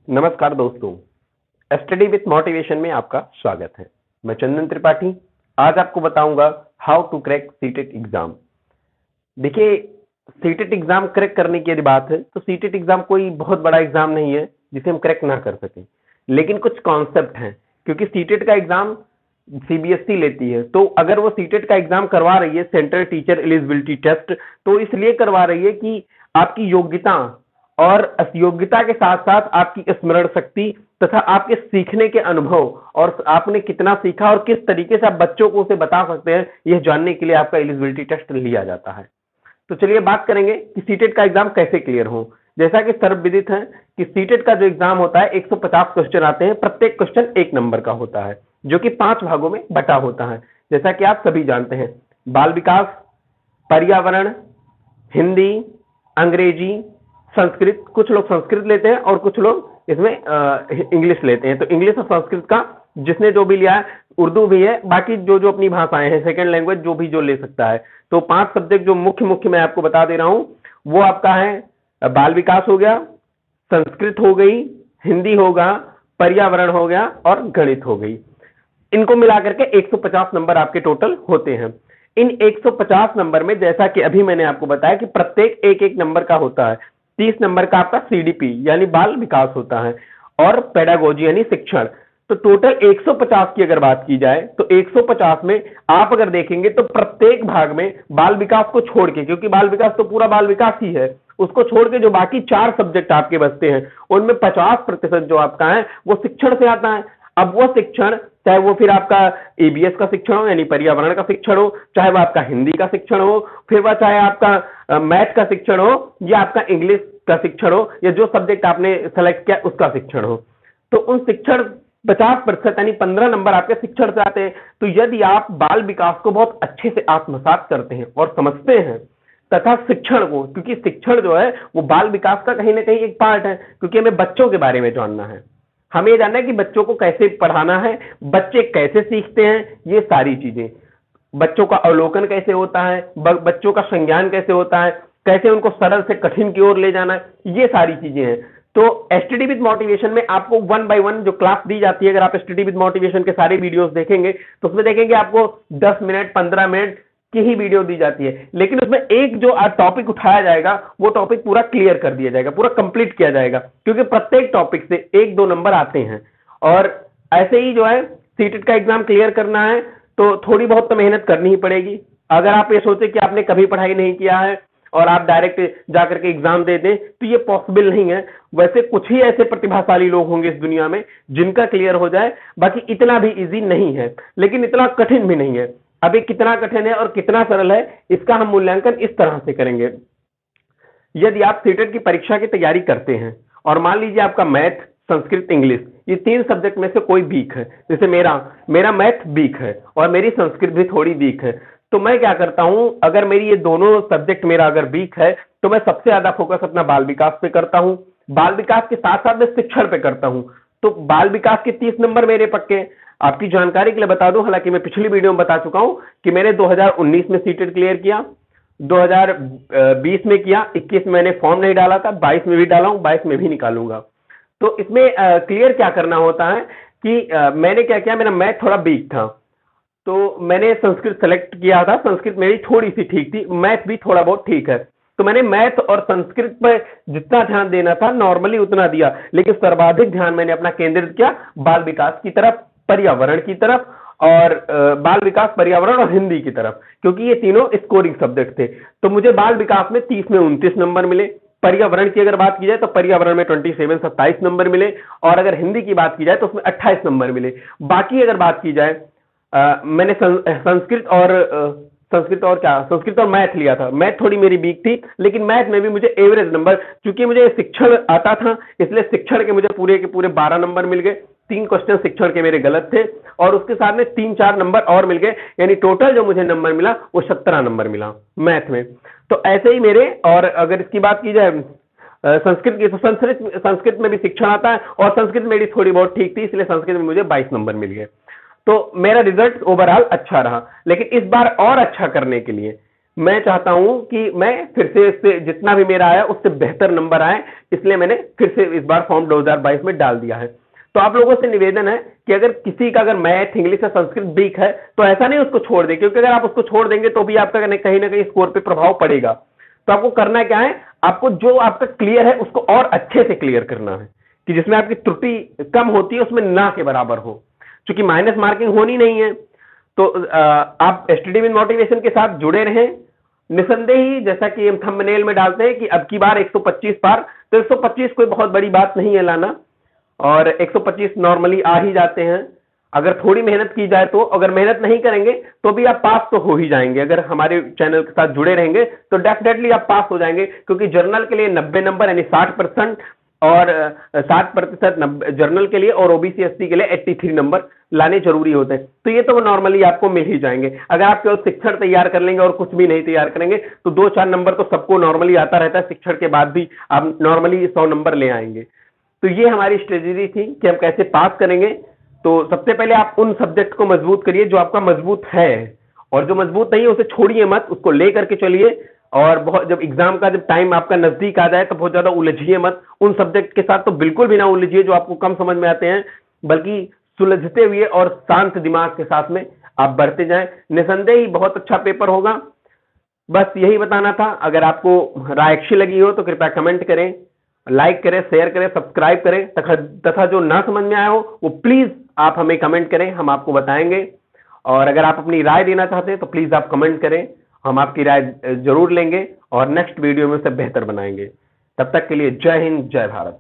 नमस्कार दोस्तों, study with motivation में आपका स्वागत है। मैं चंदन त्रिपाठी आज आपको बताऊंगा how to crack CTET exam. देखिए, सीटेट एग्जाम क्रैक करने की यदि बात है तो सीटेट एग्जाम कोई बहुत बड़ा एग्जाम नहीं है जिसे हम क्रैक ना कर सकें, लेकिन कुछ कॉन्सेप्ट हैं। क्योंकि सीटेट का एग्जाम सीबीएसई लेती है, तो अगर वो सीटेट का एग्जाम करवा रही है, सेंट्रल टीचर एलिजिबिलिटी टेस्ट, तो इसलिए करवा रही है कि आपकी योग्यता और असयोग्यता के साथ साथ आपकी स्मरण शक्ति तथा आपके सीखने के अनुभव और आपने कितना सीखा और किस तरीके से आप बच्चों को उसे बता सकते हैं, यह जानने के लिए आपका एलिजिबिलिटी टेस्ट लिया जाता है। तो चलिए बात करेंगे कि सीटेट का एग्जाम कैसे क्लियर हो। जैसा कि सर्वविदित है कि सीटेट का जो एग्जाम होता है 150 क्वेश्चन आते हैं, प्रत्येक क्वेश्चन 1 नंबर का होता है जो कि 5 भागों में बटा होता है। जैसा कि आप सभी जानते हैं, बाल विकास, पर्यावरण, हिंदी, अंग्रेजी, संस्कृत। कुछ लोग संस्कृत लेते हैं और कुछ लोग इसमें इंग्लिश लेते हैं। तो इंग्लिश और संस्कृत का जिसने जो भी लिया है, उर्दू भी है, बाकी जो जो अपनी भाषाएं हैं, सेकंड लैंग्वेज जो भी जो ले सकता है। तो 5 सब्जेक्ट जो मुख्य मुख्य मैं आपको बता दे रहा हूं, वो आपका है बाल विकास हो गया, संस्कृत हो गई, हिंदी होगा, पर्यावरण हो गया और गणित हो गई। इनको मिलाकर के 150 नंबर आपके टोटल होते हैं। इन 150 नंबर में जैसा कि अभी मैंने आपको बताया कि प्रत्येक एक एक नंबर का होता है। 30 नंबर का आपका सीडीपी यानी बाल विकास होता है और पेडागोजी यानी शिक्षण। तो टोटल 150 की अगर बात की जाए तो 150 में आप अगर देखेंगे तो प्रत्येक भाग में बाल विकास को छोड़ के, क्योंकि बाल विकास तो पूरा बाल विकास ही है, उसको छोड़ के जो बाकी 4 सब्जेक्ट आपके बचते हैं उनमें 50% जो आपका है वो शिक्षण से आता है। अब वो शिक्षण, चाहे वो फिर आपका एबीएस का शिक्षण हो यानी पर्यावरण का शिक्षण हो, चाहे वो आपका हिंदी का शिक्षण हो, फिर वह चाहे आपका मैथ का शिक्षण हो या आपका इंग्लिश का शिक्षण हो, या जो सब्जेक्ट आपने सेलेक्ट किया उसका शिक्षण हो, तो उन शिक्षण 50% यानी 15 नंबर आपके शिक्षण से आते हैं। तो यदि आप बाल विकास को बहुत अच्छे से आत्मसात करते हैं और समझते हैं तथा शिक्षण को, क्योंकि शिक्षण जो है वो बाल विकास का कहीं ना कहीं एक पार्ट है, क्योंकि हमें बच्चों के बारे में जानना है, हमें ये जानना है कि बच्चों को कैसे पढ़ाना है, बच्चे कैसे सीखते हैं, ये सारी चीजें, बच्चों का अवलोकन कैसे होता है, बच्चों का संज्ञान कैसे होता है, कैसे उनको सरल से कठिन की ओर ले जाना है, ये सारी चीजें हैं। तो स्टडी विद मोटिवेशन में आपको 1 बाय 1 जो क्लास दी जाती है, अगर आप स्टडी विद मोटिवेशन के सारे वीडियोस देखेंगे तो उसमें देखेंगे आपको 10 मिनट 15 मिनट की ही वीडियो दी जाती है, लेकिन उसमें एक जो टॉपिक उठाया जाएगा वो टॉपिक पूरा क्लियर कर दिया जाएगा, पूरा कंप्लीट किया जाएगा, क्योंकि प्रत्येक टॉपिक से 1-2 नंबर आते हैं। और ऐसे ही जो है सीटेट का एग्जाम क्लियर करना है तो थोड़ी बहुत तो मेहनत करनी ही पड़ेगी। अगर आप ये सोचे कि आपने कभी पढ़ाई नहीं किया है और आप डायरेक्ट जाकर के एग्जाम दे दें तो ये पॉसिबल नहीं है। वैसे कुछ ही ऐसे प्रतिभाशाली लोग होंगे इस दुनिया में जिनका क्लियर हो जाए, बाकी इतना भी इजी नहीं है, लेकिन इतना कठिन भी नहीं है। अभी कितना कठिन है और कितना सरल है इसका हम मूल्यांकन इस तरह से करेंगे। यदि आप सीटेट की परीक्षा की तैयारी करते हैं और मान लीजिए आपका मैथ, संस्कृत, इंग्लिश, ये 3 सब्जेक्ट में से कोई वीक है, जैसे मेरा मैथ वीक है और मेरी संस्कृत भी थोड़ी वीक है, तो मैं क्या करता हूं, अगर मेरी ये दोनों सब्जेक्ट मेरा अगर वीक है तो मैं सबसे ज्यादा फोकस अपना बाल विकास पे करता हूं। बाल विकास के साथ साथ मैं शिक्षण पे करता हूं। तो बाल विकास के 30 नंबर मेरे पक्के। आपकी जानकारी के लिए बता दूं, हालांकि मैं पिछली वीडियो में बता चुका हूं कि मैंने 2019 में सीटेट क्लियर किया, 2020 में किया, 21 में मैंने फॉर्म नहीं डाला था, 22 में भी डाला हूं, 22 में भी निकालूंगा। तो इसमें क्लियर क्या करना होता है कि मैंने क्या किया, मेरा मैथ थोड़ा वीक था तो मैंने संस्कृत सेलेक्ट किया था, संस्कृत मेरी थोड़ी सी ठीक थी, मैथ भी थोड़ा बहुत ठीक है, तो मैंने मैथ और संस्कृत पर जितना ध्यान देना था नॉर्मली उतना दिया, लेकिन सर्वाधिक ध्यान मैंने अपना केंद्रित किया बाल विकास की तरफ, पर्यावरण की तरफ और बाल विकास, पर्यावरण और हिंदी की तरफ, क्योंकि ये तीनों स्कोरिंग सब्जेक्ट थे। तो मुझे बाल विकास में 30 में 29 नंबर मिले, पर्यावरण की अगर बात की जाए तो पर्यावरण में 27 नंबर मिले, और अगर हिंदी की बात की जाए तो उसमें 28 नंबर मिले। बाकी अगर बात की जाए मैंने संस्कृत और मैथ लिया था, मैथ थोड़ी मेरी वीक थी, लेकिन मैथ में भी मुझे एवरेज नंबर, क्योंकि मुझे शिक्षण आता था इसलिए शिक्षण के मुझे पूरे के पूरे 12 नंबर मिल गए। 3 क्वेश्चन शिक्षण के मेरे गलत थे और उसके साथ में 3-4 नंबर और मिल गए, यानी टोटल जो मुझे नंबर मिला वो 17 नंबर मिला मैथ में। तो ऐसे ही मेरे, और अगर इसकी बात की जाए संस्कृत की, तो संस्कृत में भी शिक्षण आता है और संस्कृत मेरी थोड़ी बहुत ठीक थी, इसलिए संस्कृत में मुझे 22 नंबर मिल गए। तो मेरा रिजल्ट ओवरऑल अच्छा रहा, लेकिन इस बार और अच्छा करने के लिए मैं चाहता हूं कि मैं फिर से इससे जितना भी मेरा आया उससे बेहतर नंबर आए, इसलिए मैंने फिर से इस बार फॉर्म 2022 में डाल दिया है। तो आप लोगों से निवेदन है कि अगर किसी का अगर मैथ, इंग्लिश या संस्कृत वीक है तो ऐसा नहीं उसको छोड़ दे, क्योंकि अगर आप उसको छोड़ देंगे तो भी आपका कहीं ना कहीं स्कोर पे प्रभाव पड़ेगा। तो आपको करना क्या है, आपको जो आपका क्लियर है उसको और अच्छे से क्लियर करना है, कि जिसमें आपकी त्रुटि कम होती है उसमें ना के बराबर हो, क्योंकि माइनस मार्किंग होनी नहीं है। तो आप स्टडी विद मोटिवेशन के साथ जुड़े रहें। निसंदेह ही जैसा कि हम थंबनेल में डालते हैं कि अब की बार 125 पार, तो 125 कोई बहुत बड़ी बात नहीं है लाना, और 125 नॉर्मली आ ही जाते हैं अगर थोड़ी मेहनत की जाए तो। अगर मेहनत नहीं करेंगे तो भी आप पास तो हो ही जाएंगे, अगर हमारे चैनल के साथ जुड़े रहेंगे तो डेफिनेटली आप पास हो जाएंगे, क्योंकि जर्नल के लिए 90 नंबर यानी 60% और 60% जर्नल के लिए, और ओबीसी एसटी के लिए 83 नंबर लाने जरूरी होते हैं। तो ये तो नॉर्मली आपको मिल ही जाएंगे। अगर आप केवल शिक्षण तैयार कर लेंगे और कुछ भी नहीं तैयार करेंगे तो 2-4 नंबर तो सबको नॉर्मली आता रहता है, शिक्षण के बाद भी आप नॉर्मली 100 नंबर ले आएंगे। तो ये हमारी स्ट्रेटेजी थी कि हम कैसे पास करेंगे। तो सबसे पहले आप उन सब्जेक्ट को मजबूत करिए जो आपका मजबूत है, और जो मजबूत नहीं है उसे छोड़िए मत, उसको लेकर के चलिए। और बहुत जब एग्जाम का जब टाइम आपका नजदीक आ जाए तो बहुत ज्यादा उलझिए मत, उन सब्जेक्ट के साथ तो बिल्कुल भी ना उलझिए जो आपको कम समझ में आते हैं, बल्कि सुलझते हुए और शांत दिमाग के साथ में आप बढ़ते जाएं। निसंदेह ही बहुत अच्छा पेपर होगा। बस यही बताना था। अगर आपको राय अच्छी लगी हो तो कृपया कमेंट करें, लाइक करें, शेयर करें, सब्सक्राइब करें, तथा जो ना समझ में आया हो वो प्लीज आप हमें कमेंट करें, हम आपको बताएंगे। और अगर आप अपनी राय देना चाहते हैं तो प्लीज आप कमेंट करें, हम आपकी राय जरूर लेंगे और नेक्स्ट वीडियो में उसे बेहतर बनाएंगे। तब तक के लिए जय हिंद, जय भारत।